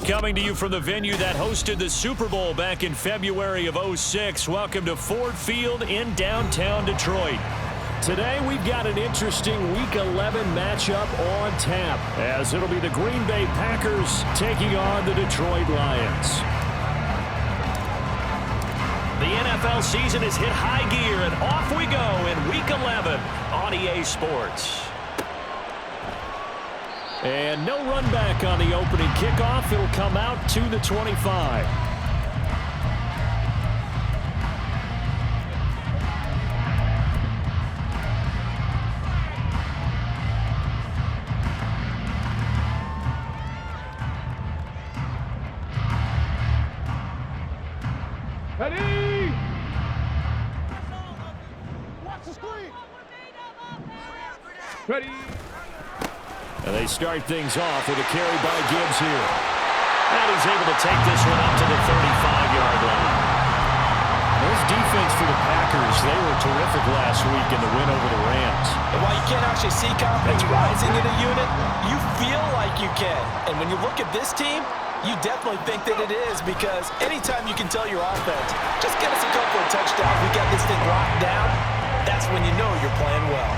Coming to you from the venue that hosted the Super Bowl back in February of '06. Welcome to Ford Field in downtown Detroit. Today we've got an interesting Week 11 matchup on tap, as it'll be the Green Bay Packers taking on the Detroit Lions. The NFL season has hit high gear, and off we go in Week 11 on EA Sports. And no run back on the opening kickoff. It'll come out to the 25. Ready? Watch the screen. Ready? And they start things off with a carry by Gibbs here. And he's able to take this one up to the 35-yard line. This defense for the Packers, they were terrific last week in the win over the Rams. And while you can't actually see confidence rising in a unit, you feel like you can. And when you look at this team, you definitely think that it is, because anytime you can tell your offense, just get us a couple of touchdowns, we got this thing locked down, that's when you know you're playing well.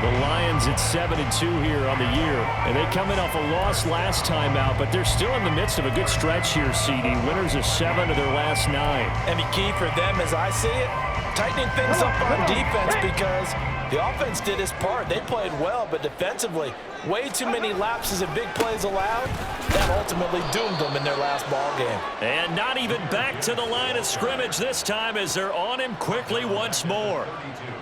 The Lions at 7-2 here on the year, and they come in off a loss last time out, but they're still in the midst of a good stretch here, CD. Winners of 7 of their last 9. And the key for them, as I see it, tightening things up on defense, because the offense did its part. They played well, but defensively, way too many lapses and big plays allowed. That ultimately doomed them in their last ball game. And not even back to the line of scrimmage this time, as they're on him quickly once more.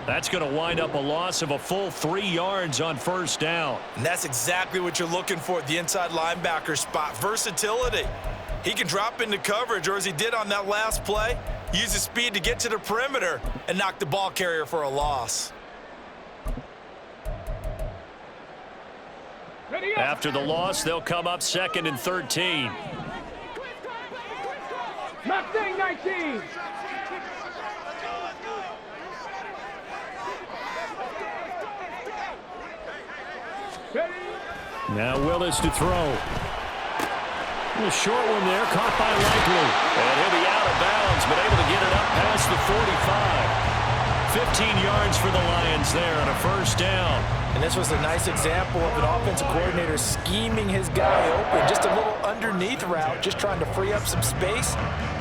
That's going to wind up a loss of a full 3 yards on first down. And that's exactly what you're looking for at the inside linebacker spot. Versatility. He can drop into coverage, or as he did on that last play, use his speed to get to the perimeter and knock the ball carrier for a loss. After the loss, they'll come up 2nd and 13. Mustang 19. Now Willis to throw. A short one there, caught by Likely. And he'll be out of bounds, but able to get it up past the 45. 15 yards for the Lions there on a first down. And this was a nice example of an offensive coordinator scheming his guy open. Just a little underneath route, just trying to free up some space,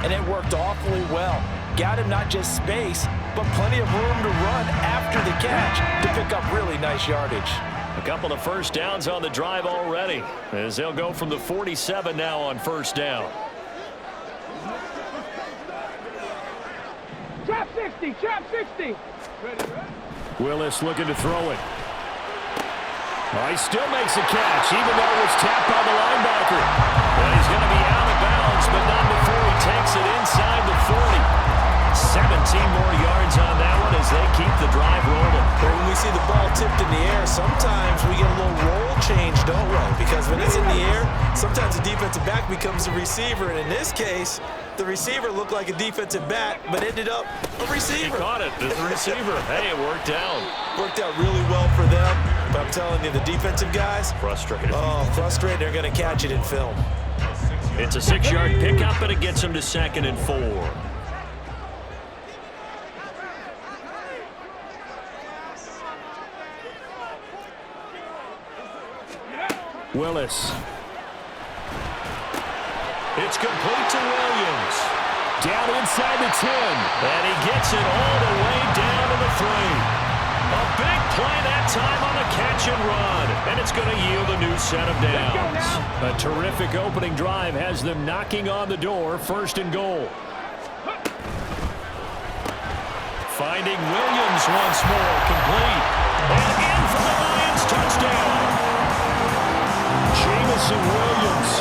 and it worked awfully well. Got him not just space, but plenty of room to run after the catch to pick up really nice yardage. A couple of first downs on the drive already, as they'll go from the 47 now on first down. Trap 60, trap 60. Willis looking to throw it. He still makes a catch, even though it was tapped by the linebacker. Well, he's going to be out of bounds, but not before he takes it inside the 40. 17 more yards on that one as they keep the drive rolling. But when we see the ball tipped in the air, sometimes we get a little roll change, don't we? Because when it's in the air, sometimes the defensive back becomes the receiver. And in this case, the receiver looked like a defensive back, but ended up a receiver. He caught it as the receiver. Hey, it worked out. Worked out really well for them. But I'm telling you, the defensive guys, frustrated. Oh, frustrated. They're going to catch it in film. It's a 6-yard pickup, and it gets them to 2nd and 4. Willis. It's complete to Williams. Down inside the 10. And he gets it all the way down to the 3. A big play that time on the catch and run. And it's going to yield a new set of downs. A terrific opening drive has them knocking on the door, 1st and goal. Finding Williams once more, complete. And in for the Lions, touchdown. Jamison Williams,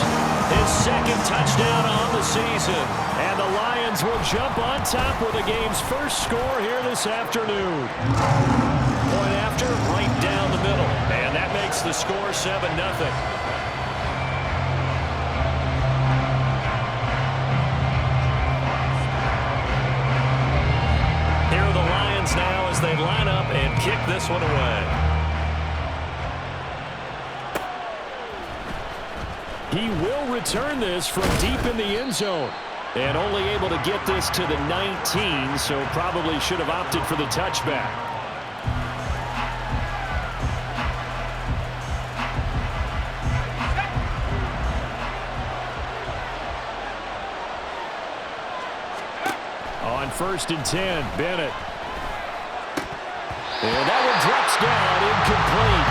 his 2nd touchdown on the season. And the Lions will jump on top with the game's first score here this afternoon. Point after, right down the middle. And that makes the score 7-0. Here are the Lions now as they line up and kick this one away. He will return this from deep in the end zone. And only able to get this to the 19, so probably should have opted for the touchback. On 1st and 10, Bennett. And that one drops down, incomplete.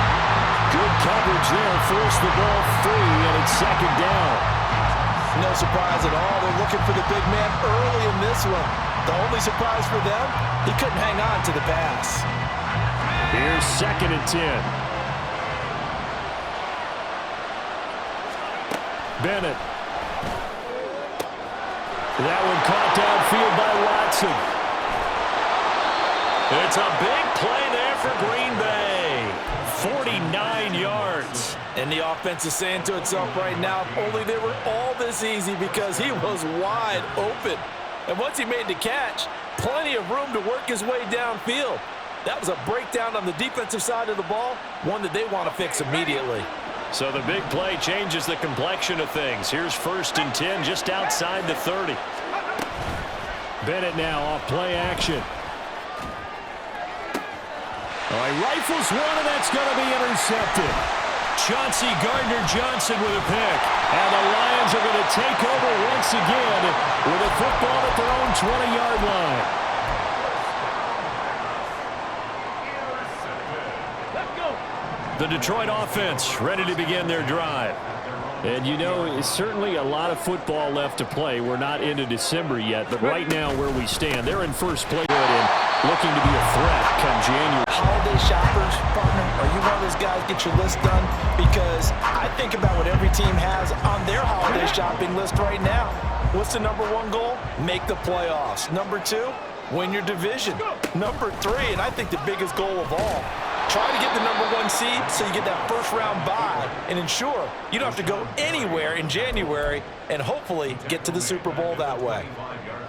Good coverage there, forced the ball free, and it's 2nd down. No surprise at all. They're looking for the big man early in this one. The only surprise for them, he couldn't hang on to the pass. Here's 2nd and 10. Bennett. That one caught downfield by Watson. It's a big play there for Green Bay. 49 yards. And the offense is saying to itself right now, if only they were all this easy, because he was wide open. And once he made the catch, plenty of room to work his way downfield. That was a breakdown on the defensive side of the ball, one that they want to fix immediately. So the big play changes the complexion of things. Here's 1st and 10 just outside the 30. Bennett now off play action. All right, rifles one, and that's going to be intercepted. Chauncey Gardner-Johnson with a pick. And the Lions are going to take over once again with a football at their own 20-yard line. Let's go. The Detroit offense ready to begin their drive. And you know, it's certainly a lot of football left to play. We're not into December yet, but right now where we stand, they're in first place and looking to be a threat come January. Holiday shoppers, partner, are you one of those guys get your list done? Because I think about what every team has on their holiday shopping list right now. What's the #1 goal? Make the playoffs. #2, win your division. #3, and I think the biggest goal of all, try to get the #1 seed so you get that first-round bye and ensure you don't have to go anywhere in January and hopefully get to the Super Bowl that way.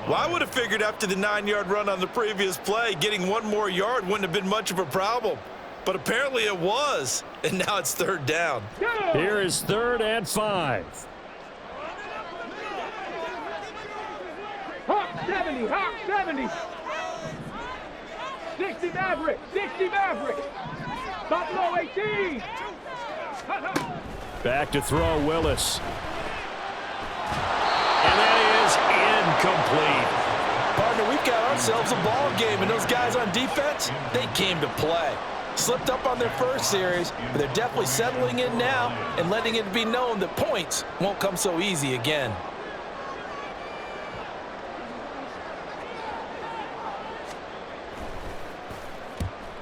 Well, I would have figured after the 9-yard run on the previous play, getting one more yard wouldn't have been much of a problem. But apparently it was, and now it's 3rd down. Here is 3rd and 5. Hawk 70, Hawk 70. 60 Maverick, 60 Maverick. Buffalo 18. Back to throw, Willis. And that is incomplete. Partner, we've got ourselves a ball game, and those guys on defense, they came to play. Slipped up on their first series, but they're definitely settling in now and letting it be known that points won't come so easy again.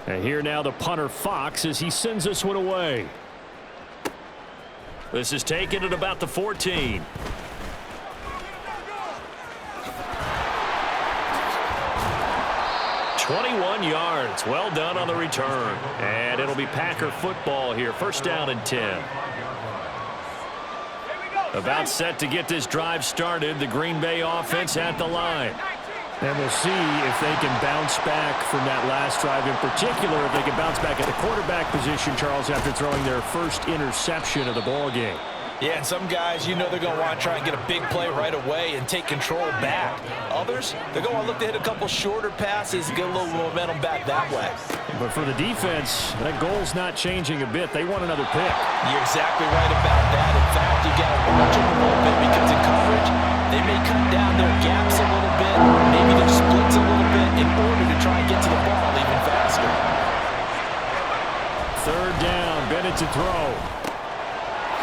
And here now the punter, Fox, as he sends this one away. This is taken at about the 14. "21 yards. Well done on the return. And it'll be Packer football here. 1st down and 10. About set to get this drive started. The Green Bay offense at the line. And we'll see if they can bounce back from that last drive, in particular if they can bounce back at the quarterback position, Charles, after throwing their first interception of the ball game. Yeah, and some guys, you know they're going to want to try and get a big play right away and take control back. Others, they're going to look to hit a couple shorter passes and get a little momentum back that way. But for the defense, that goal's not changing a bit. They want another pick. You're exactly right about that. In fact, you got to watch them a little bit because in coverage, they may cut down their gaps a little bit, maybe their splits a little bit in order to try and get to the ball even faster. 3rd down, Bennett to throw.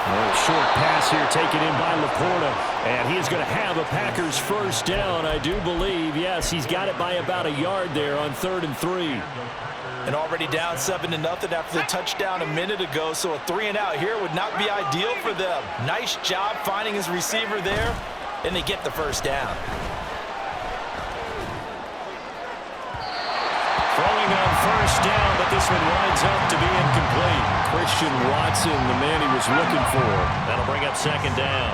A short pass here taken in by Laporta. And he is going to have a Packers 1st down, I do believe. Yes, he's got it by about a yard there on 3rd and 3. And already down 7-0 after the touchdown a minute ago, so a 3-and-out here would not be ideal for them. Nice job finding his receiver there, and they get the 1st down. Throwing on 1st down, but this one winds up to be incomplete. Christian Watson, the man he was looking for. That'll bring up 2nd down.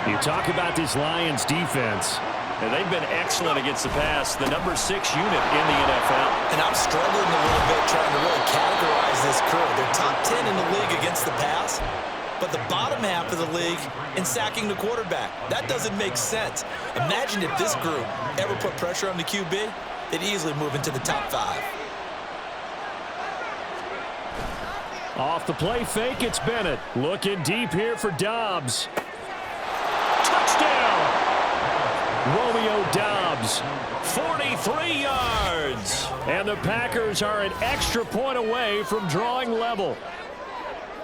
You talk about this Lions defense, and they've been excellent against the pass, the #6 unit in the NFL. And I'm struggling a little bit trying to really categorize this crew. They're top 10 in the league against the pass, but the bottom half of the league in sacking the quarterback. That doesn't make sense. Imagine if this group ever put pressure on the QB, they'd easily move into the top 5. Off the play fake, it's Bennett. Looking deep here for Dobbs. Touchdown! Romeo Dobbs, 43 yards. And the Packers are an extra point away from drawing level.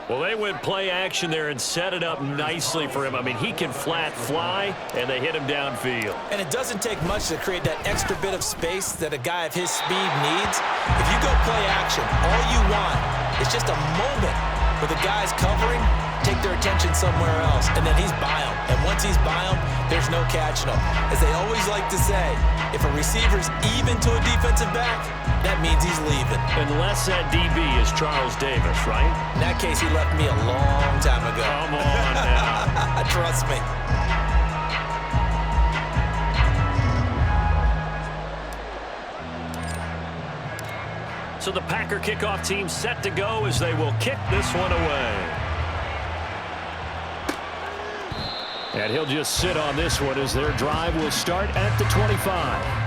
Well, they went play action there and set it up nicely for him. I mean, he can flat fly, and they hit him downfield. And it doesn't take much to create that extra bit of space that a guy of his speed needs. If you go play action, all you want is just a moment where the guy's covering, take their attention somewhere else, and then he's by him. And once he's by him, there's no catching him. As they always like to say, if a receiver's even to a defensive back, that means he's leaving. Unless that DB is Charles Davis, right? In that case, he left me a long time ago. Come on now. Trust me. So the Packer kickoff team set to go as they will kick this one away. And he'll just sit on this one as their drive will start at the 25.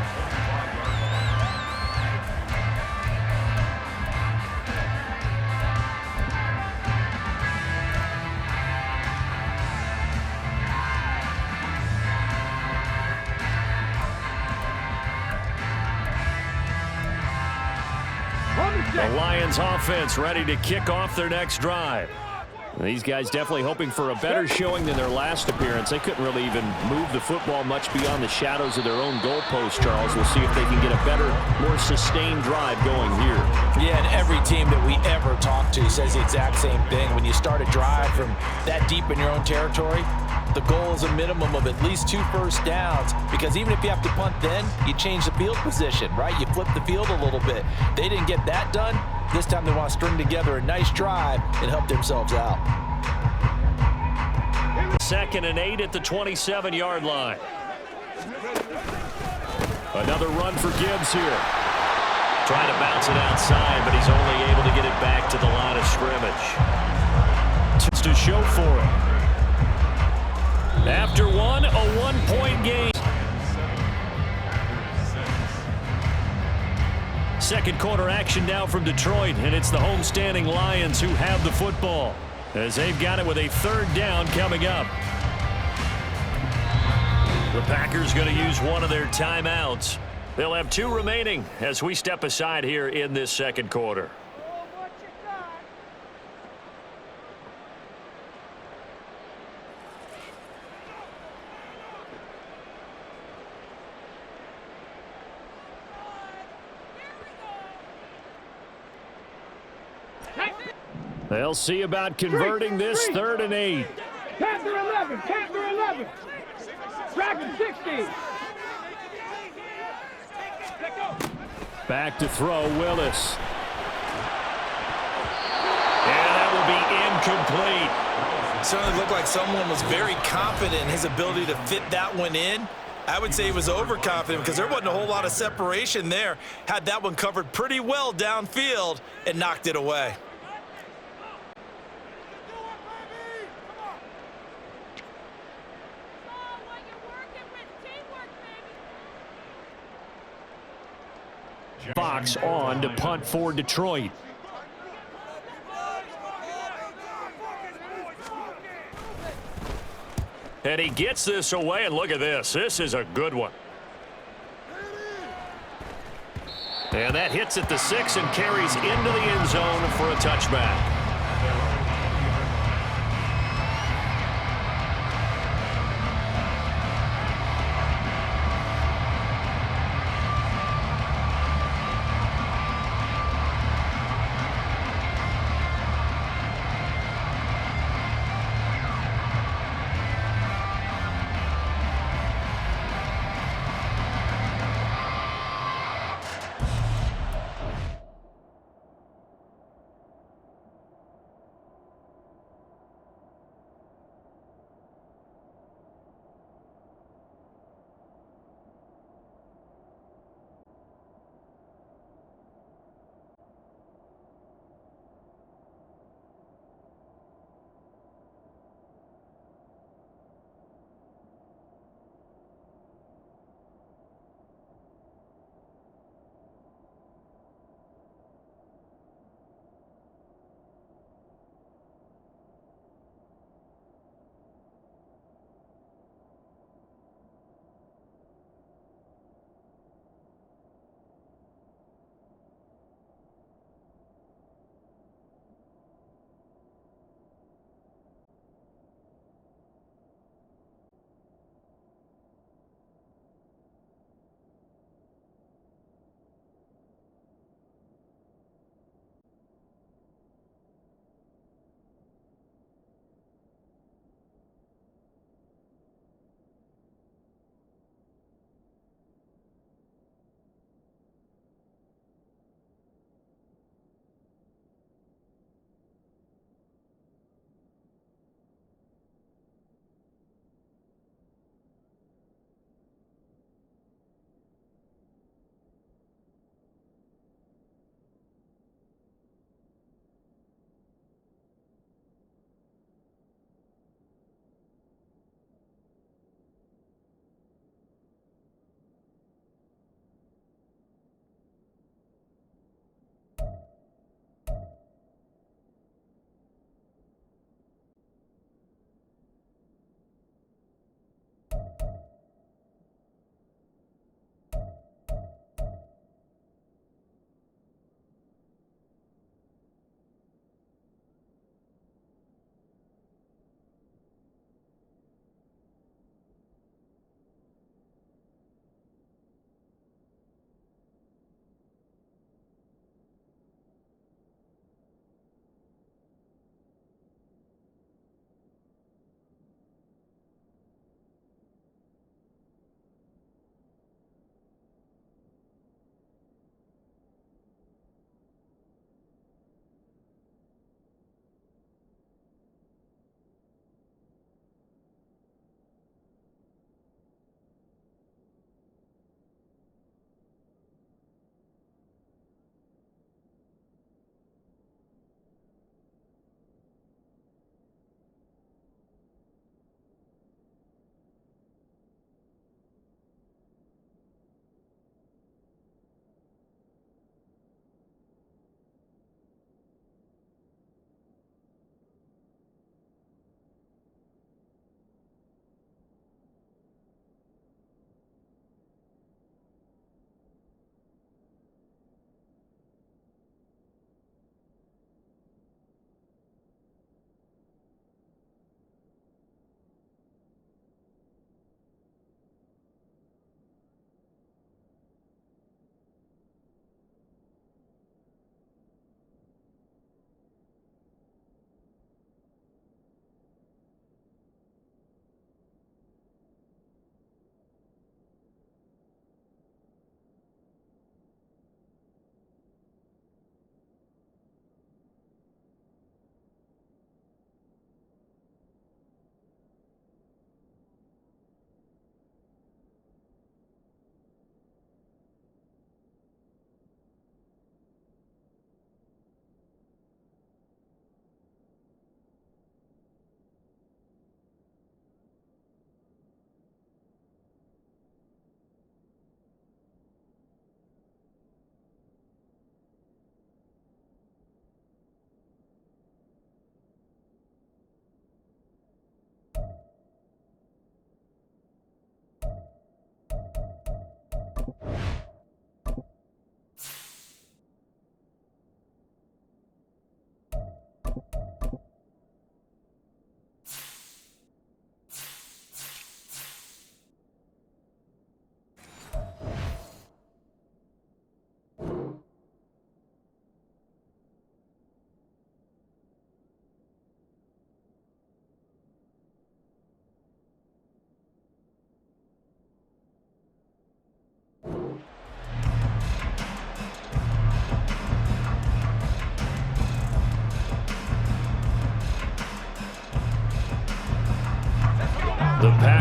The Lions offense ready to kick off their next drive. These guys definitely hoping for a better showing than their last appearance. They couldn't really even move the football much beyond the shadows of their own goalpost, Charles. We'll see if they can get a better, more sustained drive going here. Yeah, and every team that we ever talk to says the exact same thing. When you start a drive from that deep in your own territory, the goal is a minimum of at least 2 first downs, because even if you have to punt then, you change the field position, right? You flip the field a little bit. They didn't get that done. This time they want to string together a nice drive and help themselves out. 2nd and 8 at the 27-yard line. Another run for Gibbs here. Trying to bounce it outside, but he's only able to get it back to the line of scrimmage. Just to show for it. After one, a 1-point game. Second quarter action now from Detroit, and it's the homestanding Lions who have the football as they've got it with a 3rd down coming up. The Packers going to use one of their timeouts. They'll have 2 remaining as we step aside here in this second quarter. They'll see about converting this 3rd and 8. Panther 11, Panther 11. Dragon 60. Back to throw, Willis. And that will be incomplete. It certainly looked like someone was very confident in his ability to fit that one in. I would say he was overconfident because there wasn't a whole lot of separation there. Had that one covered pretty well downfield and knocked it away. Fox on to punt for Detroit. And he gets this away, and look at this. This is a good one. And that hits at the 6 and carries into the end zone for a touchback.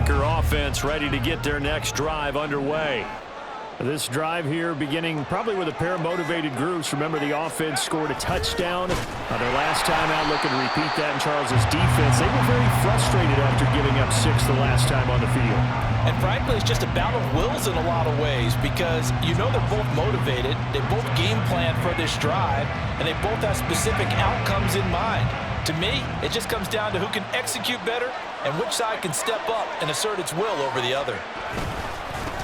Packer offense ready to get their next drive underway. This drive here beginning probably with a pair of motivated groups. Remember, the offense scored a touchdown on their last time out, looking to repeat that in Charles's defense. They were very frustrated after giving up 6 the last time on the field. And frankly, it's just a battle of wills in a lot of ways because you know they're both motivated, they both game plan for this drive, and they both have specific outcomes in mind. To me, it just comes down to who can execute better and which side can step up and assert its will over the other.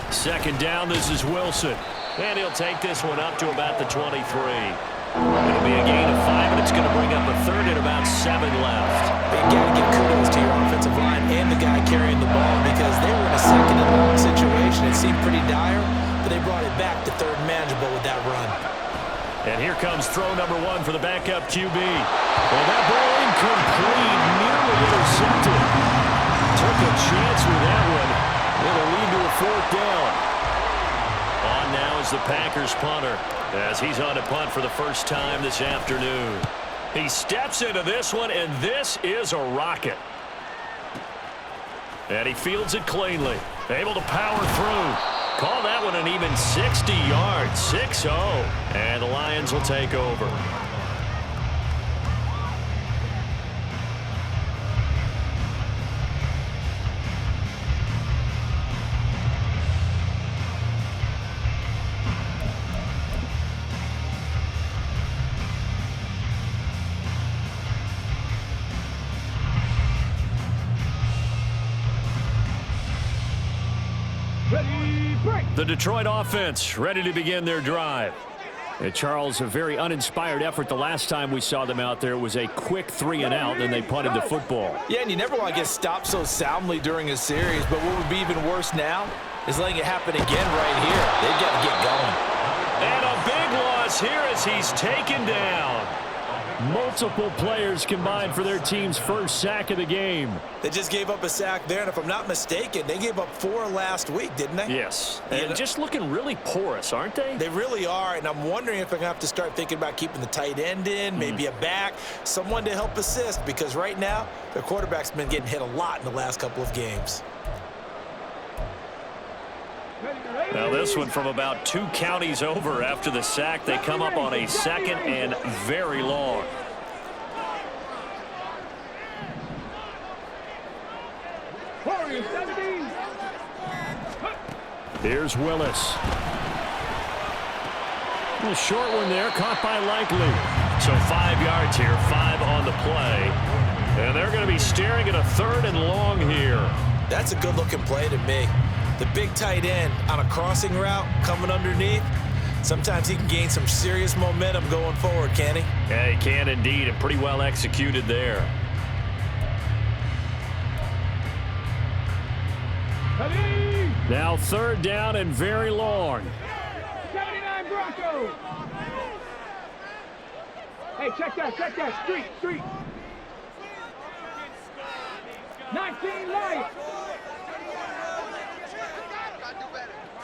Second down, this is Wilson. And he'll take this one up to about the 23. It'll be a gain of 5, and it's going to bring up a third and about 7 left. You got to give kudos to your offensive line and the guy carrying the ball because they were in a second and long situation. It seemed pretty dire, but they brought it back to third manageable with that run. And here comes throw number 1 for the backup QB. Well, that ball incomplete, nearly intercepted. Took a chance with that one. It'll lead to a 4th down. On now is the Packers punter as he's on to punt for the first time this afternoon. He steps into this one, and this is a rocket. And he fields it cleanly. Able to power through. Call that one an even 60 yards, 6-0. And the Lions will take over. The Detroit offense ready to begin their drive. And Charles, a very uninspired effort the last time we saw them out there. It was a quick 3 and out, and they punted the football. Yeah, and you never want to get stopped so soundly during a series, but what would be even worse now is letting it happen again right here. They've got to get going. And a big loss here as he's taken down. Multiple players combined for their team's first sack of the game. They just gave up a sack there, and if I'm not mistaken, they gave up 4 last week, didn't they? Yes, and just looking really porous, aren't they? They really are, and I'm wondering if they're going to have to start thinking about keeping the tight end in, maybe a back, someone to help assist, because right now, their quarterback's been getting hit a lot in the last couple of games. Now this one from about 2 counties over after the sack. They come up on a 2nd and very long. Here's Willis. A short one there, caught by Likely. So 5 yards here, 5 on the play. And they're going to be staring at a 3rd and long here. That's a good-looking play to me. The big tight end on a crossing route coming underneath. Sometimes he can gain some serious momentum going forward, can he? Yeah, he can indeed, and pretty well executed there. Now 3rd down and very long. 79 Broncos. Hey, check that. Street. 19 Lions.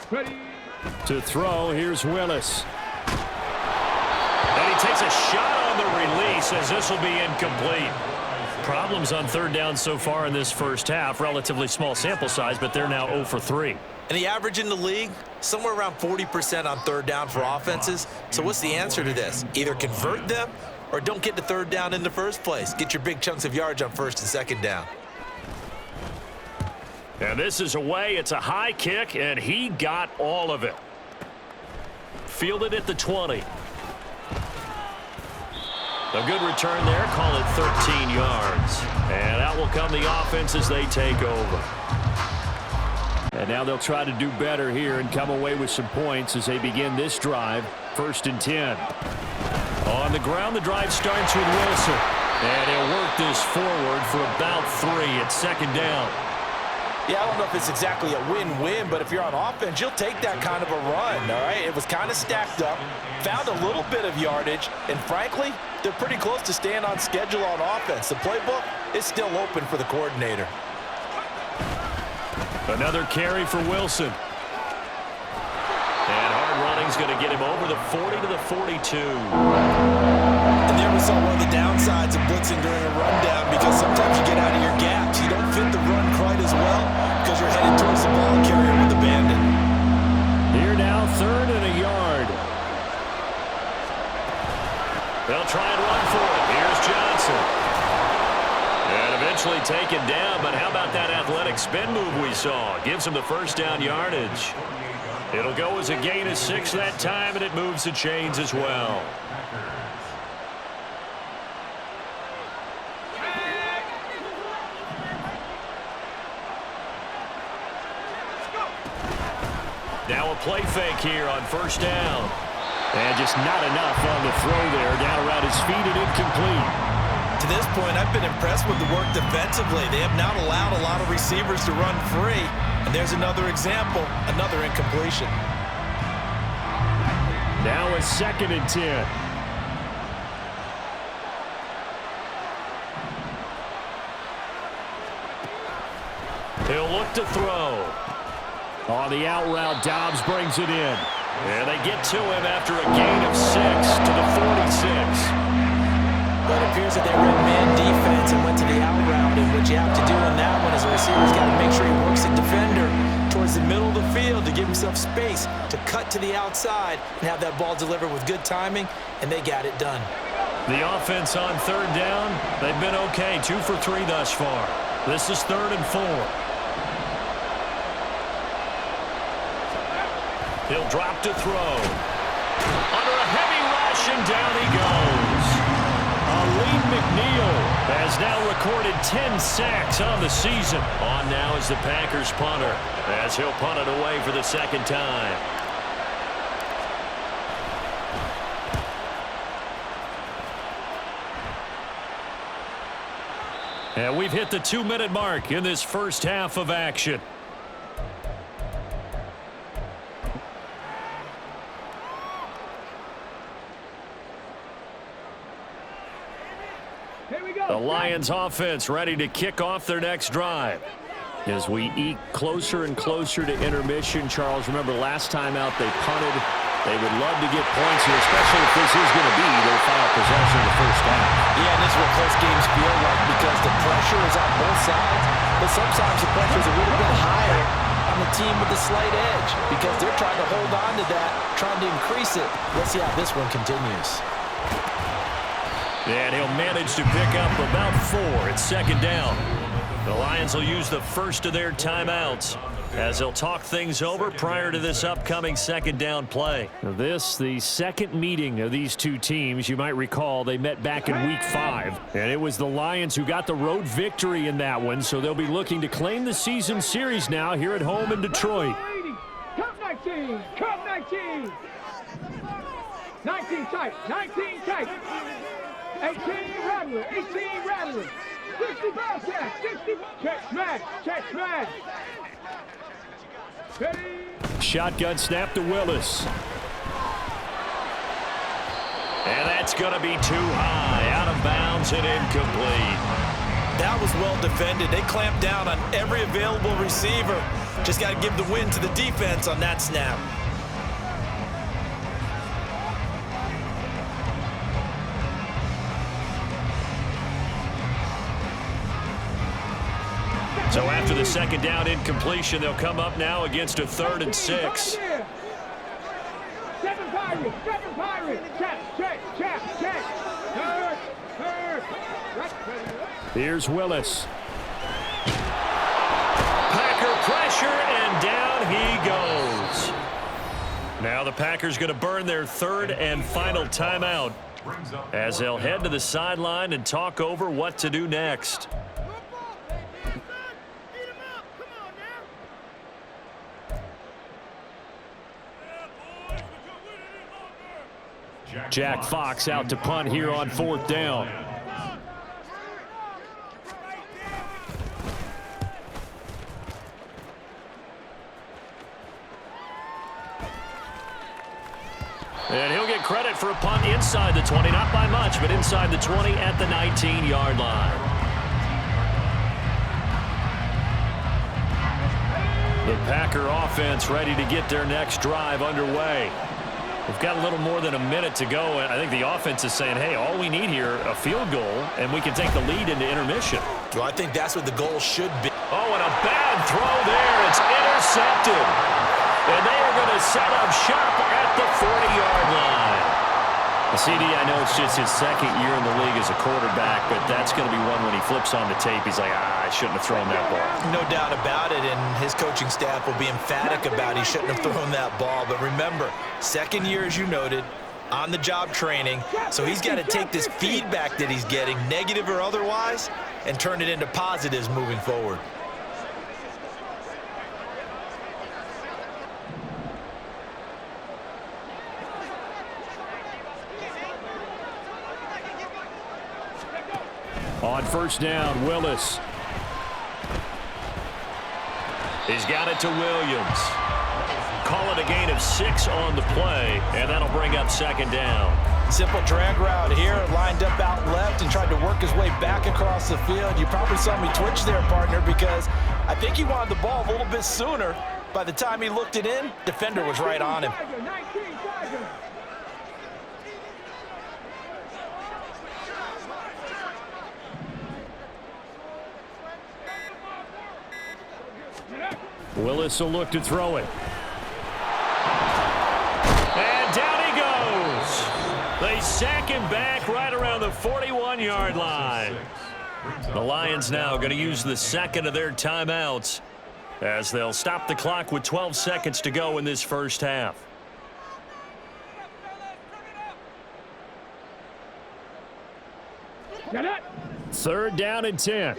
Ready. To throw, here's Willis. And he takes a shot on the release as this will be incomplete. Problems on 3rd down so far in this first half. Relatively small sample size, but they're now 0 for 3. And the average in the league, somewhere around 40% on 3rd down for offenses. So what's the answer to this? Either convert them or don't get to 3rd down in the first place. Get your big chunks of yards on 1st and 2nd down. And this is away. It's a high kick, and he got all of it. Fielded at the 20. A good return there. Call it 13 yards. And out will come the offense as they take over. And now they'll try to do better here and come away with some points as they begin this drive. 1st and 10. On the ground, the drive starts with Wilson. And he'll work this forward for about 3 at 2nd down. Yeah, I don't know if it's exactly a win-win, but if you're on offense, you'll take that kind of a run, all right? It was kind of stacked up, found a little bit of yardage, and frankly, they're pretty close to staying on schedule on offense. The playbook is still open for the coordinator. Another carry for Wilson. And hard running's going to get him over the 40 to the 42. And there we saw one of the downsides of blitzing during a rundown because sometimes you get out of your gaps. You don't fit the run quite as well because eventually taken down, but how about that athletic spin move we saw? Gives him the first down yardage. It'll go as a gain of 6 that time, and it moves the chains as well. Now a play fake here on first down. And just not enough on the throw there. Down around his feet and incomplete. To this point, I've been impressed with the work defensively. They have not allowed a lot of receivers to run free. And there's another example, another incompletion. Now a 2nd and 10. He'll look to throw. On the out route, Dobbs brings it in. And they get to him after a gain of 6 to the 46. But it appears that they ran man defense and went to the out route. And what you have to do in that one is the receiver's got to make sure he works the defender towards the middle of the field to give himself space to cut to the outside and have that ball delivered with good timing, and they got it done. The offense on 3rd down, they've been okay, 2 for 3 thus far. This is 3rd and 4. He'll drop to throw. Under a heavy rush, and down he goes. Aleem McNeil has now recorded 10 sacks on the season. On now is the Packers punter, as he'll punt it away for the 2nd time. And we've hit the 2-minute mark in this first half of action. The Lions offense ready to kick off their next drive. As we eke closer and closer to intermission, Charles, remember last time out they punted. They would love to get points here, especially if this is going to be their final possession of the first half. Yeah, and this is what close games feel like because the pressure is on both sides, but sometimes the pressure is a little bit higher on the team with the slight edge because they're trying to hold on to that, trying to increase it. Let's see how this one continues. And he'll manage to pick up about 4 at 2nd down. The Lions will use the first of their timeouts as they'll talk things over prior to this upcoming 2nd down play. This, the second meeting of these two teams. You might recall they met back in Week 5, and it was the Lions who got the road victory in that one, so they'll be looking to claim the season series now here at home in Detroit. Count 19, count 19. 19 tight, 19 tight. 18 rattler, 18 rattler. 65 sacks, 60. Check smash. Ready. Shotgun snap to Willis. And that's going to be too high, out of bounds and incomplete. That was well defended. They clamped down on every available receiver. Just got to give the win to the defense on that snap. So after the 2nd down incompletion, they'll come up now against a 3rd and 6. 7 Pirates. Check. Here's Willis. Packer pressure, and down he goes. Now the Packers going to burn their 3rd and final timeout as they'll head to the sideline and talk over what to do next. Jack Fox out to punt here on 4th down. And he'll get credit for a punt inside the 20, not by much, but inside the 20 at the 19-yard line. The Packer offense ready to get their next drive underway. We've got a little more than a minute to go, and I think the offense is saying, hey, all we need here, a field goal, and we can take the lead into intermission. Well, I think that's what the goal should be. Oh, and a bad throw there. It's intercepted. And they are going to set up shop at the 40-yard line. CD, I know it's just his second year in the league as a quarterback, but that's going to be one when he flips on the tape, he's like, I shouldn't have thrown that ball. No doubt about it, and his coaching staff will be emphatic about he shouldn't have thrown that ball. But remember, second year, as you noted, on-the-job training, so he's got to take this feedback that he's getting, negative or otherwise, and turn it into positives moving forward. On first down, Willis. He's got it to Williams. Call it a gain of 6 on the play, and that'll bring up second down. Simple drag route here, lined up out left and tried to work his way back across the field. You probably saw me twitch there, partner, because I think he wanted the ball a little bit sooner. By the time he looked it in, defender was right on him. Willis will look to throw it. And down he goes. They sack him back right around the 41-yard line. The Lions now going to use the second of their timeouts as they'll stop the clock with 12 seconds to go in this first half. Third down and 10.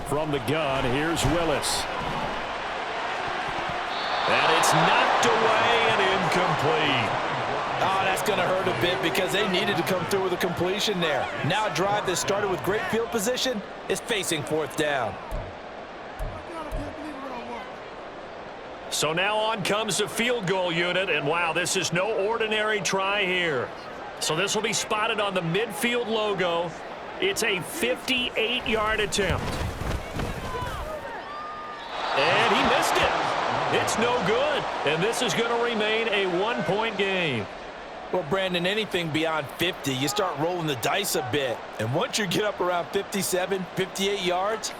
From the gun, here's Willis. And it's knocked away and incomplete. Oh, that's going to hurt a bit because they needed to come through with a completion there. Now a drive that started with great field position is facing fourth down. So now on comes the field goal unit, and wow, this is no ordinary try here. So this will be spotted on the midfield logo. It's a 58-yard attempt. And he missed it. It's no good, and this is going to remain a one-point game. Well, Brandon, anything beyond 50, you start rolling the dice a bit. And once you get up around 57, 58 yards,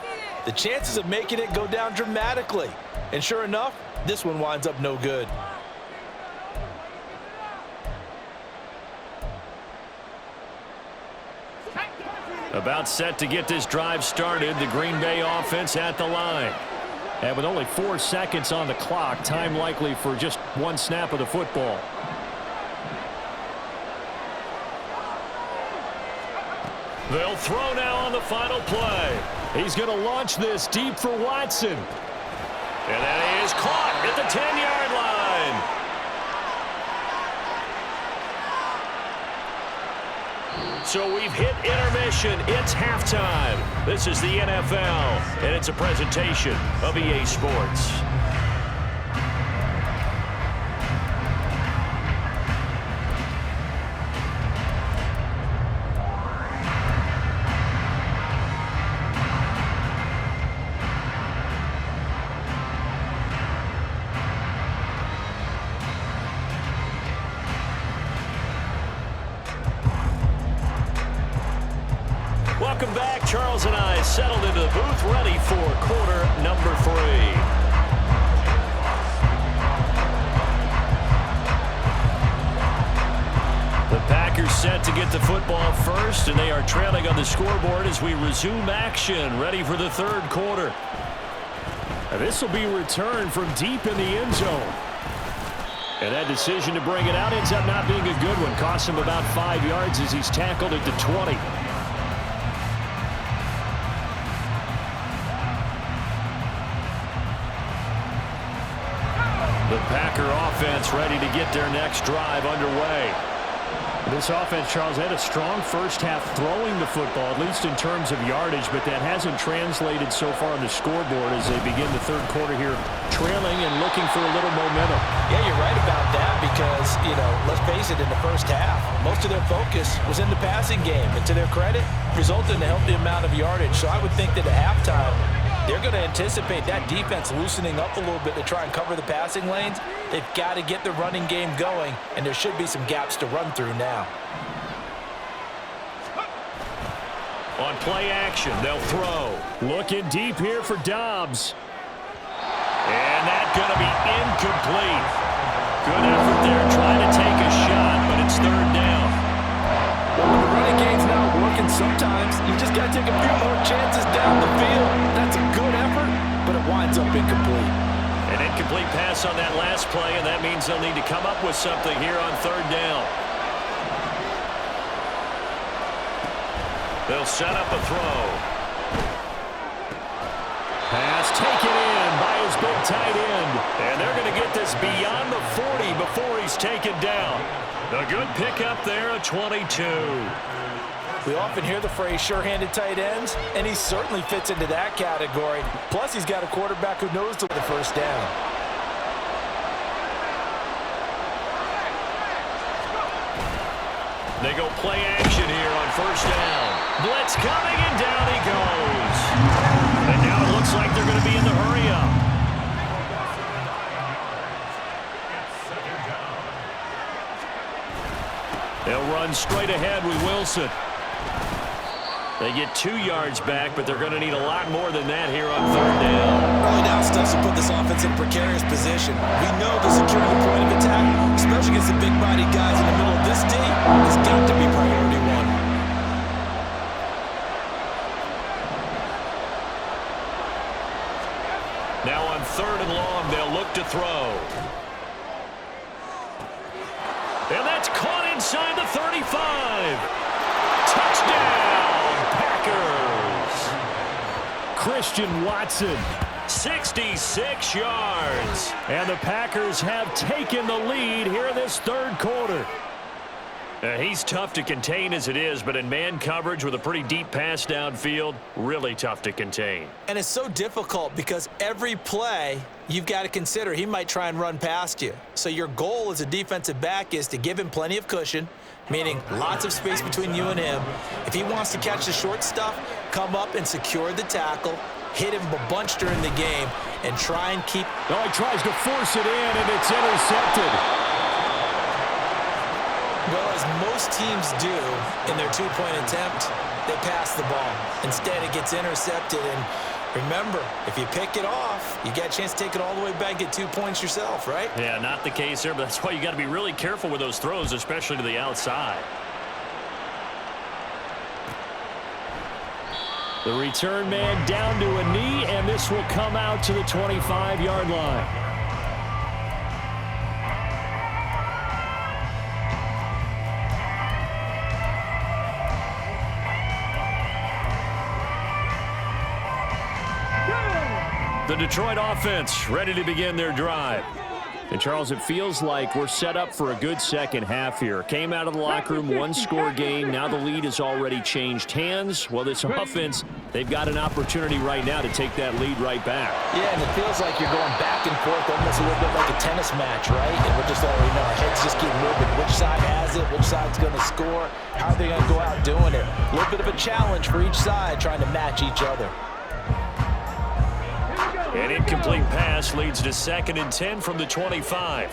the chances of making it go down dramatically. And sure enough, this one winds up no good. About set to get this drive started, the Green Bay offense at the line. And with only 4 seconds on the clock, time likely for just one snap of the football. They'll throw now on the final play. He's going to launch this deep for Watson. And that is caught at the 10-yard line. So we've hit intermission. It's halftime. This is the NFL, and it's a presentation of EA Sports. Welcome back. Charles and I settled into the booth, ready for quarter number 3. The Packers set to get the football first, and they are trailing on the scoreboard as we resume action, ready for the third quarter. And this will be returned from deep in the end zone. And that decision to bring it out ends up not being a good one. Costs him about 5 yards as he's tackled at the 20. The Packer offense ready to get their next drive underway. This offense, Charles, had a strong first half throwing the football, at least in terms of yardage, but that hasn't translated so far on the scoreboard as they begin the third quarter here, trailing and looking for a little momentum. Yeah, you're right about that because, let's face it, in the first half, most of their focus was in the passing game. And to their credit, resulted in a healthy amount of yardage. So I would think that at halftime, They're going to anticipate that defense loosening up a little bit to try and cover the passing lanes. They've got to get the running game going, and there should be some gaps to run through now. On play action, they'll throw. Looking deep here for Dobbs. And that's going to be incomplete. Good effort there trying to take a shot, but it's third down. Well, when the running game's not working, sometimes you just got to take a few more chances down the field. That's a good effort, but it winds up incomplete. An incomplete pass on that last play, and that means they'll need to come up with something here on third down. They'll set up a throw. Pass taken in by his big tight end. And they're going to get this beyond the 40 before he's taken down. A good pickup there at 22. We often hear the phrase sure-handed tight ends, and he certainly fits into that category. Plus, he's got a quarterback who knows to the first down. They go play action here on first down. Blitz coming, and down he goes. And now it looks like they're going to be in the hurry-up. They'll run straight ahead with Wilson. They get 2 yards back, but they're going to need a lot more than that here on third down. Early down stuff to put this offense in a precarious position. We know the securing the point of attack, especially against the big-bodied guys in the middle of this D, has got to be priority one. Now on third and long, they'll look to throw. And that's caught inside the 35. Touchdown, Packers. Christian Watson, 66 yards. And the Packers have taken the lead here in this third quarter. He's tough to contain as it is, but in man coverage with a pretty deep pass downfield, really tough to contain. And it's so difficult because every play you've got to consider he might try and run past you. So your goal as a defensive back is to give him plenty of cushion, meaning lots of space between you and him. If he wants to catch the short stuff, come up and secure the tackle, hit him a bunch during the game, and try and keep... Oh, he tries to force it in, and it's intercepted. Well, as most teams do in their two-point attempt, they pass the ball. Instead, it gets intercepted. And remember, if you pick it off, you get a chance to take it all the way back, get 2 points yourself, right? Yeah, not the case here, but that's why you got to be really careful with those throws, especially to the outside. The return man down to a knee, and this will come out to the 25-yard line. The Detroit offense ready to begin their drive. And, Charles, it feels like we're set up for a good second half here. Came out of the locker room, one-score game. Now the lead has already changed hands. Well, this offense, they've got an opportunity right now to take that lead right back. Yeah, and it feels like you're going back and forth almost a little bit like a tennis match, right? And we're just already know our heads just keep moving. Which side has it? Which side's going to score? How are they going to go out doing it? A little bit of a challenge for each side trying to match each other. An incomplete pass leads to 2nd and 10 from the 25.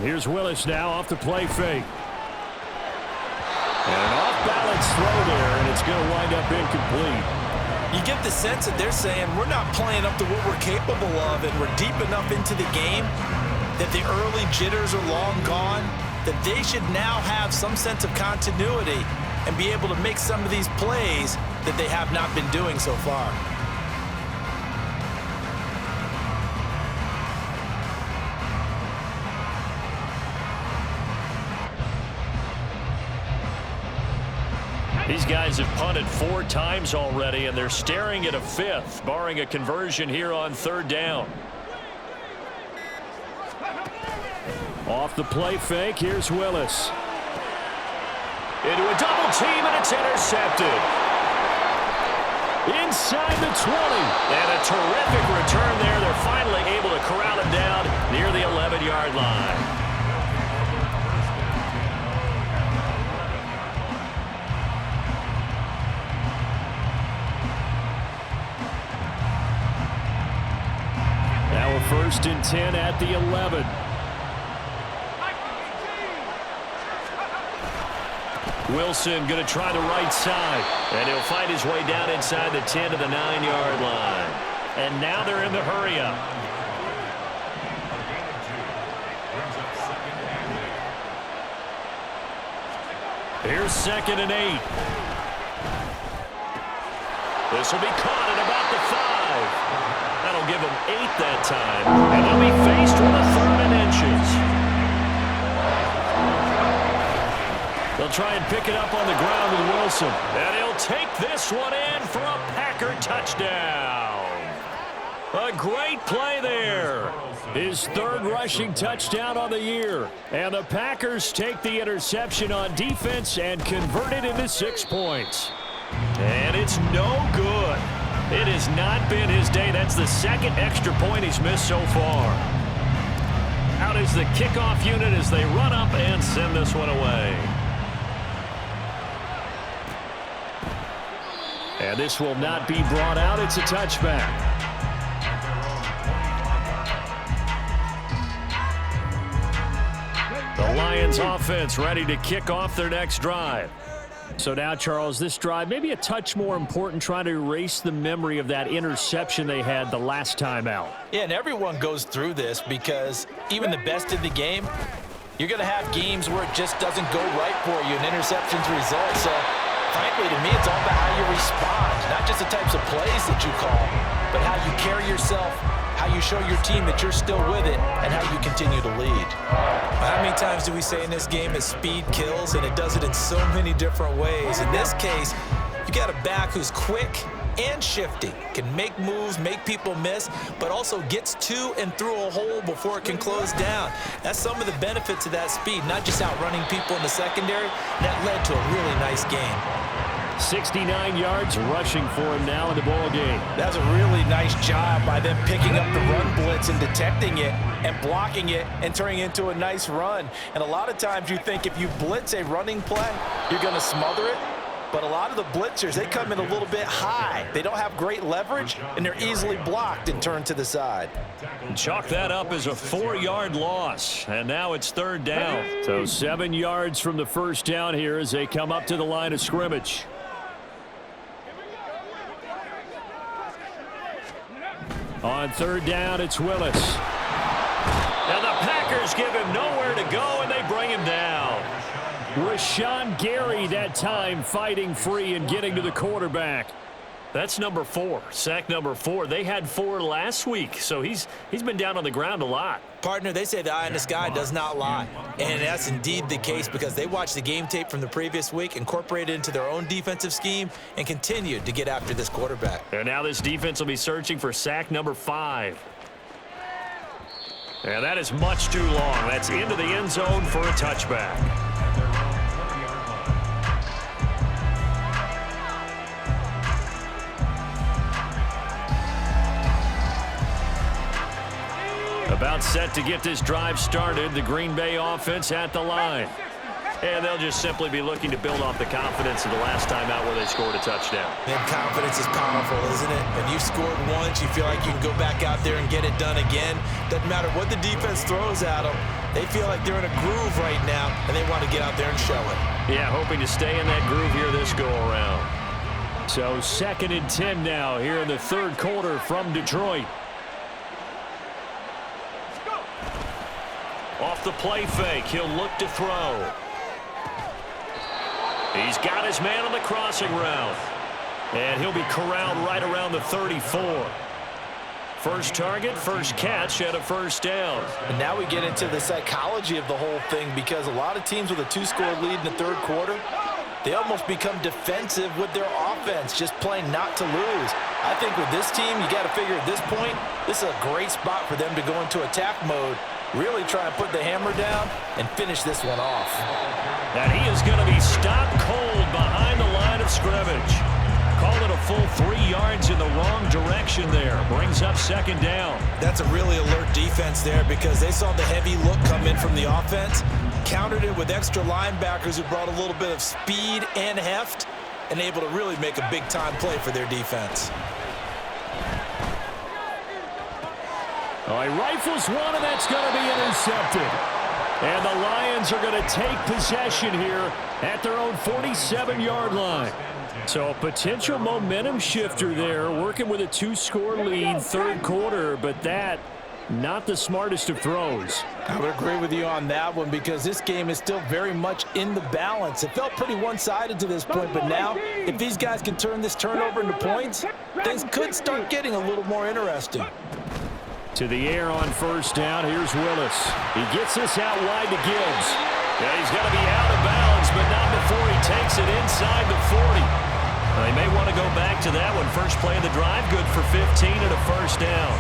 Here's Willis now off the play fake. And an off-balance throw there, and it's going to wind up incomplete. You get the sense that they're saying we're not playing up to what we're capable of, and we're deep enough into the game that the early jitters are long gone, that they should now have some sense of continuity and be able to make some of these plays that they have not been doing so far. These guys have punted 4 times already, and they're staring at a 5th, barring a conversion here on 3rd down. Off the play fake, here's Willis. Into a double team, and it's intercepted. Inside the 20. And a terrific return there. They're finally able to corral him down near the 11-yard line. First and 10 at the 11. Wilson going to try the right side. And he'll fight his way down inside the 10 to the 9-yard line. And now they're in the hurry-up. Here's 2nd and 8. This will be caught at about the 5. That'll give them 8 that time. And they'll be faced with a 3rd and inches. They'll try and pick it up on the ground with Wilson. And he'll take this one in for a Packer touchdown. A great play there. His 3rd rushing touchdown on the year. And the Packers take the interception on defense and convert it into 6 points. And it's no good. It has not been his day. That's the 2nd extra point he's missed so far. Out is the kickoff unit as they run up and send this one away. And this will not be brought out. It's a touchback. The Lions offense ready to kick off their next drive. So now, Charles, this drive maybe a touch more important, trying to erase the memory of that interception they had the last time out. Yeah, and everyone goes through this because even the best in the game, you're going to have games where it just doesn't go right for you and interceptions result. So, frankly, to me, it's all about how you respond, not just the types of plays that you call, but how you carry yourself, how you show your team that you're still with it, and how you continue to lead. How many times do we say in this game that speed kills, and it does it in so many different ways? In this case, you got a back who's quick and shifty, can make moves, make people miss, but also gets to and through a hole before it can close down. That's some of the benefits of that speed, not just outrunning people in the secondary. That led to a really nice game. 69 yards rushing for him now in the ball game. That's a really nice job by them picking up the run blitz and detecting it and blocking it and turning it into a nice run. And a lot of times you think if you blitz a running play, you're going to smother it. But a lot of the blitzers, they come in a little bit high. They don't have great leverage, and they're easily blocked and turned to the side. Chalk that up as a 4-yard loss. And now it's 3rd down. So 7 yards from the first down here as they come up to the line of scrimmage. On 3rd down, it's Willis. And the Packers give him nowhere to go, and they bring him down. Rashawn Gary that time fighting free and getting to the quarterback. That's number 4, sack number 4. They had 4 last week, so he's been down on the ground a lot. Partner, they say the eye in the sky does not lie. And that's indeed the case because they watched the game tape from the previous week, incorporated it into their own defensive scheme, and continued to get after this quarterback. And now this defense will be searching for sack number 5. And that is much too long. That's into the end zone for a touchback. About set to get this drive started. The Green Bay offense at the line. And they'll just simply be looking to build off the confidence of the last time out where they scored a touchdown. And confidence is powerful, isn't it? When you've scored once, you feel like you can go back out there and get it done again. Doesn't matter what the defense throws at them. They feel like they're in a groove right now, and they want to get out there and show it. Yeah, hoping to stay in that groove here this go-around. So 2nd and 10 now here in the 3rd quarter from Detroit. Off the play fake, he'll look to throw. He's got his man on the crossing route. And he'll be corralled right around the 34. First target, first catch, and a first down. And now we get into the psychology of the whole thing because a lot of teams with a 2-score lead in the 3rd quarter, they almost become defensive with their offense, just playing not to lose. I think with this team, you got to figure at this point, this is a great spot for them to go into attack mode, really try and put the hammer down and finish this one off. And he is going to be stopped cold behind the line of scrimmage. Call it a full 3 yards in the wrong direction there. Brings up 2nd down. That's a really alert defense there because they saw the heavy look come in from the offense, countered it with extra linebackers who brought a little bit of speed and heft, and able to really make a big-time play for their defense. Oh, he rifles one, and that's going to be intercepted. And the Lions are going to take possession here at their own 47-yard line. So a potential momentum shifter there, working with a 2-score lead, third quarter, but that not the smartest of throws. I would agree with you on that one because this game is still very much in the balance. It felt pretty one-sided to this point, but now if these guys can turn this turnover into points, things could start getting a little more interesting. To the air on first down. Here's Willis. He gets this out wide to Gibbs. Yeah, he's going to be out of bounds, but not before he takes it inside the 40. They may want to go back to that one. First play of the drive, good for 15 and a first down.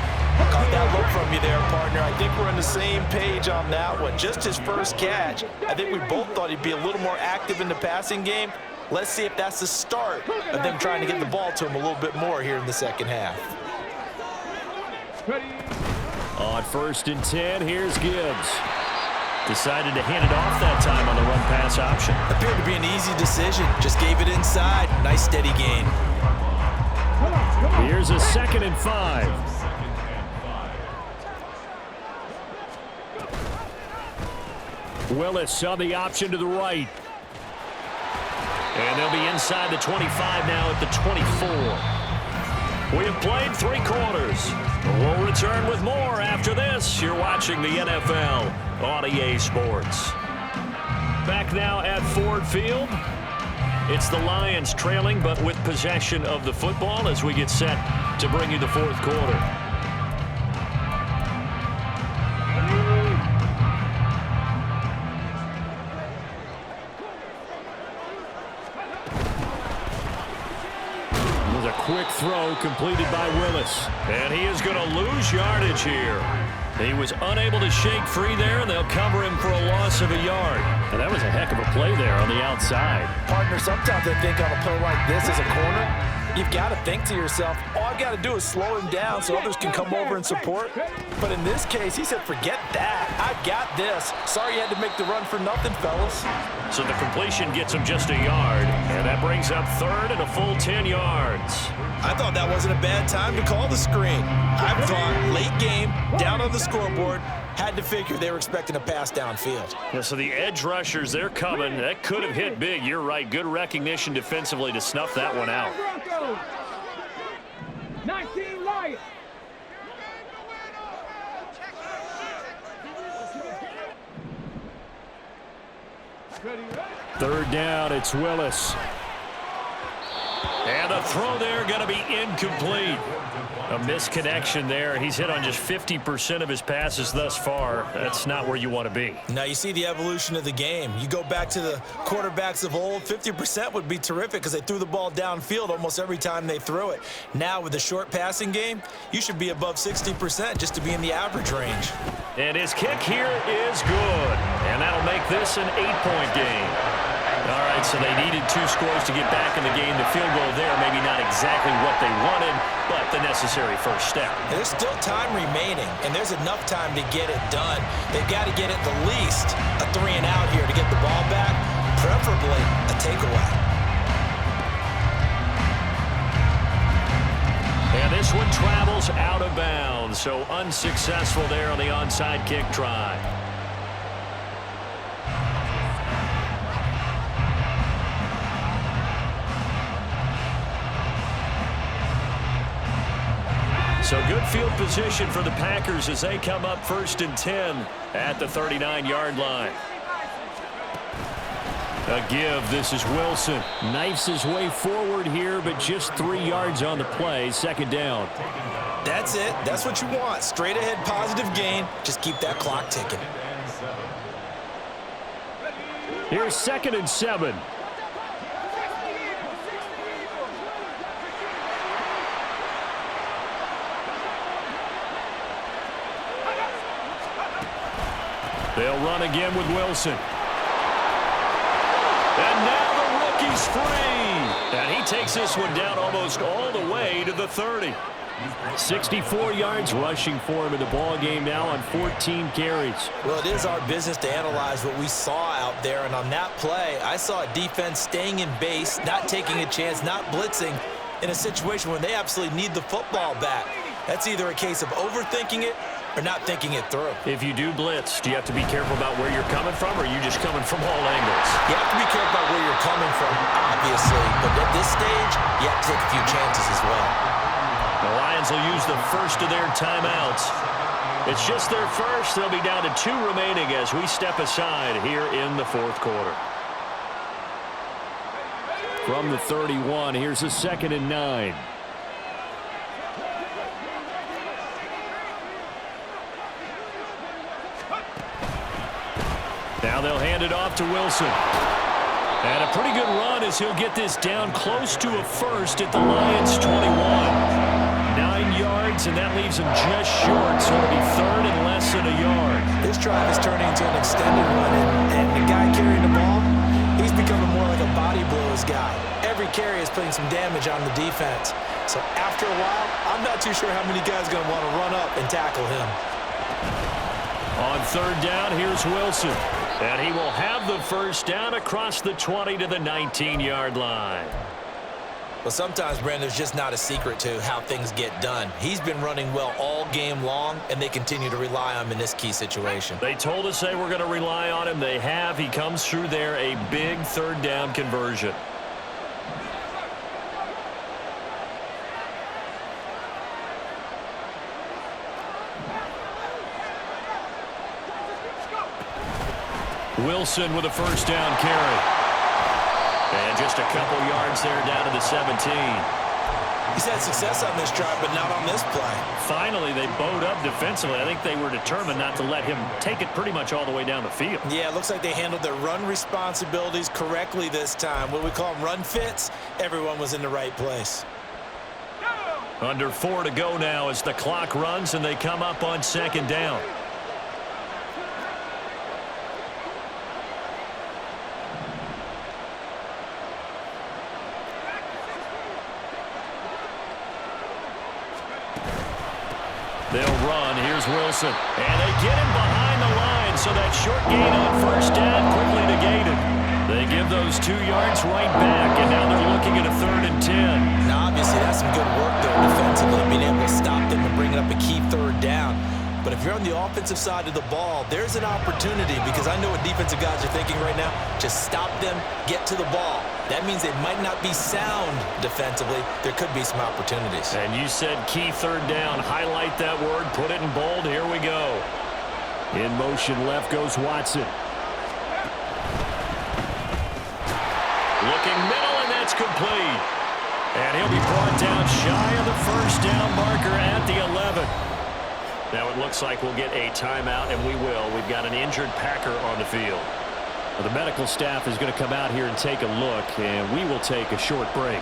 Caught that look from you there, partner. I think we're on the same page on that one. Just his first catch. I think we both thought he'd be a little more active in the passing game. Let's see if that's the start of them trying to get the ball to him a little bit more here in the second half. On first and 10, here's Gibbs. Decided to hand it off that time on the run-pass option. Appeared to be an easy decision. Just gave it inside. Nice steady gain. Here's a 2nd and 5. Willis on the option to the right. And they'll be inside the 25 now at the 24. We have played 3 quarters. We'll return with more after this. You're watching the NFL on EA Sports. Back now at Ford Field. It's the Lions trailing, but with possession of the football as we get set to bring you the fourth quarter. Quick throw completed by Willis. And he is going to lose yardage here. He was unable to shake free there, and they'll cover him for a loss of a yard. And that was a heck of a play there on the outside. Partner, sometimes I think on a play like this as a corner, you've got to think to yourself, all I've got to do is slow him down so others can come over and support. But in this case, he said, forget that. I've got this. Sorry you had to make the run for nothing, fellas. So the completion gets him just a yard, and that brings up third and a full 10 yards. I thought that wasn't a bad time to call the screen. I thought late game, down on the scoreboard, had to figure they were expecting a pass downfield. Yeah, so the edge rushers, they're coming. That could have hit big. You're right. Good recognition defensively to snuff that one out. 19 Lions. Third down, it's Willis. And the throw there going to be incomplete. A misconnection there. He's hit on just 50% of his passes thus far. That's not where you want to be. Now you see the evolution of the game. You go back to the quarterbacks of old, 50% would be terrific because they threw the ball downfield almost every time they threw it. Now with the short passing game, you should be above 60% just to be in the average range. And his kick here is good. And that'll make this an 8-point game. All right, so they needed 2 scores to get back in the game. The field goal there, maybe not exactly what they wanted, but the necessary first step. There's still time remaining, and there's enough time to get it done. They've got to get at the least a 3-and-out here to get the ball back, preferably a takeaway. And this one travels out of bounds, so unsuccessful there on the onside kick try. So good field position for the Packers as they come up first and 10 at the 39-yard line. A give. This is Wilson. Knifes his way forward here, but just 3 yards on the play. Second down. That's it. That's what you want. Straight ahead positive gain. Just keep that clock ticking. Here's 2nd and 7. They'll run again with Wilson. And now the rookie's free. And he takes this one down almost all the way to the 30. 64 yards rushing for him in the ball game now on 14 carries. Well, it is our business to analyze what we saw out there. And on that play, I saw a defense staying in base, not taking a chance, not blitzing in a situation where they absolutely need the football back. That's either a case of overthinking it or not thinking it through. If you do blitz, do you have to be careful about where you're coming from, or are you just coming from all angles? You have to be careful about where you're coming from, obviously, but at this stage, you have to take a few chances as well. The Lions will use the first of their timeouts. It's just their first. They'll be down to 2 remaining as we step aside here in the fourth quarter. From the 31, here's a 2nd and 9. Now they'll hand it off to Wilson. And a pretty good run as he'll get this down close to a first at the Lions' 21. 9 yards, and that leaves him just short, so it'll be 3rd and less than a yard. This drive is turning into an extended run, and the guy carrying the ball, he's becoming more like a body blows guy. Every carry is putting some damage on the defense. So after a while, I'm not too sure how many guys are going to want to run up and tackle him. On 3rd down, here's Wilson. And he will have the first down across the 20 to the 19-yard line. Well, sometimes, Brandon, there's just not a secret to how things get done. He's been running well all game long, and they continue to rely on him in this key situation. They told us they were going to rely on him. They have. He comes through there, a big 3rd down conversion. Wilson with a first down carry. And just a couple yards there down to the 17. He's had success on this drive, but not on this play. Finally, they bowed up defensively. I think they were determined not to let him take it pretty much all the way down the field. Yeah, it looks like they handled their run responsibilities correctly this time. What we call them run fits, everyone was in the right place. Under 4 to go now as the clock runs and they come up on 2nd down. They'll run. Here's Wilson. And they get him behind the line, so that short gain on first down quickly negated. They give those 2 yards right back, and now they're looking at a 3rd and 10. Now, obviously, that's some good work there defensively, being able to stop them and bringing up a key 3rd down. But if you're on the offensive side of the ball, there's an opportunity, because I know what defensive guys are thinking right now. Just stop them, get to the ball. That means they might not be sound defensively. There could be some opportunities. And you said key 3rd down. Highlight that word. Put it in bold. Here we go. In motion left goes Watson. Looking middle, and that's complete. And he'll be brought down shy of the first down marker at the 11. Now it looks like we'll get a timeout, and we will. We've got an injured Packer on the field. Well, the medical staff is going to come out here and take a look, and we will take a short break.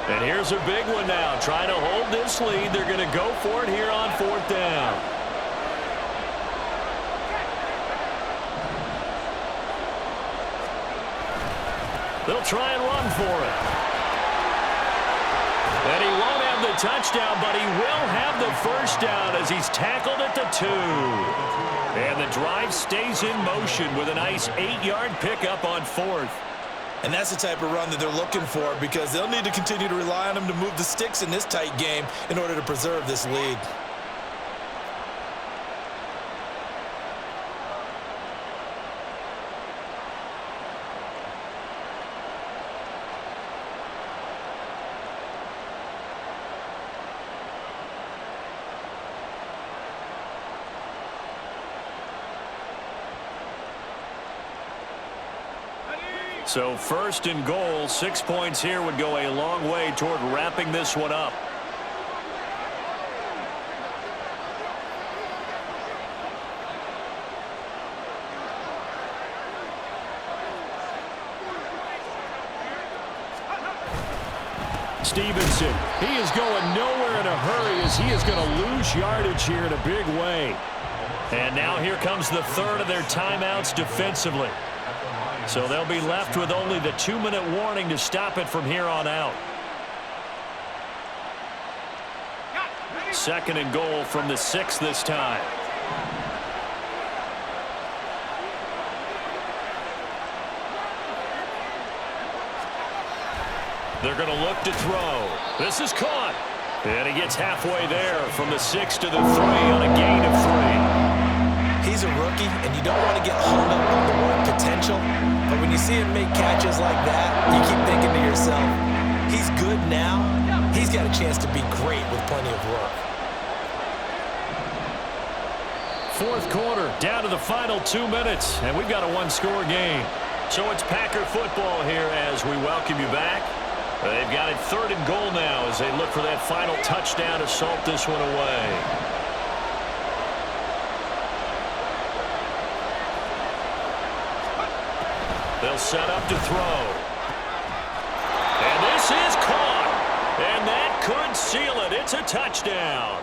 And here's a big one now. Trying to hold this lead. They're going to go for it here on 4th down. They'll try and run for it. And he won't have the touchdown, but he will have the first down as he's tackled at the 2. And the drive stays in motion with a nice 8-yard pickup on 4th. And that's the type of run that they're looking for, because they'll need to continue to rely on him to move the sticks in this tight game in order to preserve this lead. So 1st and goal, 6 points here would go a long way toward wrapping this one up. Stevenson, he is going nowhere in a hurry as he is going to lose yardage here in a big way. And now here comes the 3rd of their timeouts defensively. So they'll be left with only the 2-minute warning to stop it from here on out. 2nd and goal from the 6 this time. They're going to look to throw. This is caught. And he gets halfway there from the 6 to the 3 on a gain of 3. He's a rookie, and you don't want to get hung up on the word potential. But when you see him make catches like that, you keep thinking to yourself, he's good now. He's got a chance to be great with plenty of work. 4th quarter, down to the final 2 minutes, and we've got a one-score game. So it's Packer football here as we welcome you back. They've got it 3rd and goal now as they look for that final touchdown to salt this one away. They'll set up to throw. And this is caught. And that could seal it. It's a touchdown.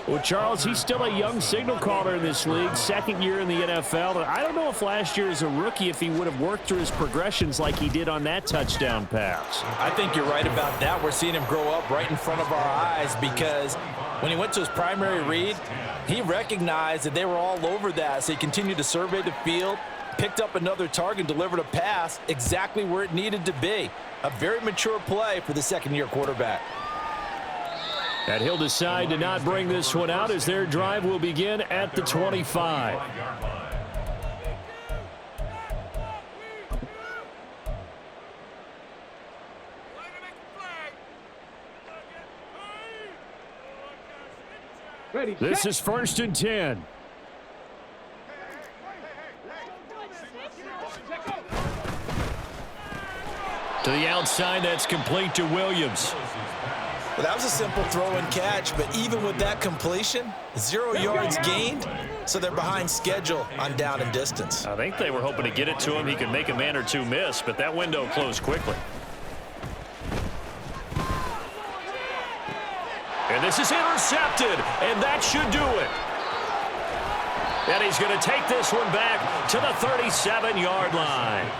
Well, Charles, he's still a young signal caller in this league, 2nd year in the NFL. And I don't know if last year as a rookie if he would have worked through his progressions like he did on that touchdown pass. I think you're right about that. We're seeing him grow up right in front of our eyes because when he went to his primary read, he recognized that they were all over that. So he continued to survey the field, picked up another target, delivered a pass exactly where it needed to be. A very mature play for the 2nd-year quarterback. And he'll decide to not bring this one out as their drive will begin at the 25. Ready, This set. is 1st and 10. To the outside, that's complete to Williams. Well, that was a simple throw and catch, but even with that completion, 0 yards gained, so they're behind schedule on down and distance. I think they were hoping to get it to him. He could make a man or two miss, but that window closed quickly. And this is intercepted, and that should do it. And he's going to take this one back to the 37-yard line.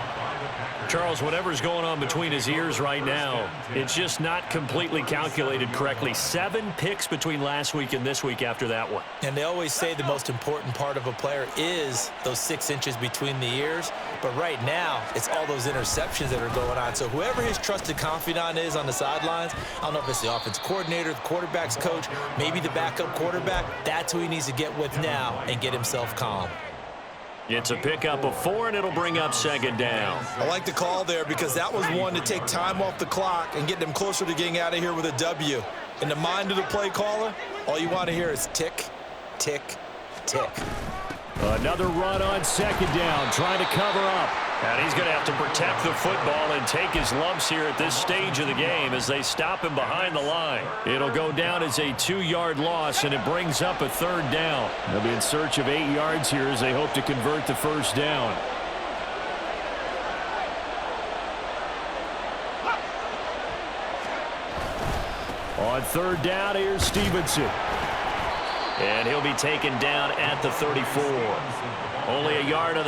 Charles, whatever's going on between his ears right now, it's just not completely calculated correctly. 7 picks between last week and this week after that one. And they always say the most important part of a player is those 6 inches between the ears. But right now, it's all those interceptions that are going on. So whoever his trusted confidant is on the sidelines, I don't know if it's the offensive coordinator, the quarterback's coach, maybe the backup quarterback, that's who he needs to get with now and get himself calm. It's a pickup of 4, and it'll bring up 2nd down. I like the call there because that was one to take time off the clock and get them closer to getting out of here with a W. In the mind of the play caller, all you want to hear is tick, tick, tick. Another run on 2nd down, trying to cover up. And he's going to have to protect the football and take his lumps here at this stage of the game as they stop him behind the line. It'll go down as a 2-yard loss, and it brings up a 3rd down. They'll be in search of 8 yards here as they hope to convert the 1st down. On 3rd down, here's Stevenson. And he'll be taken down at the 34. Only a yard on the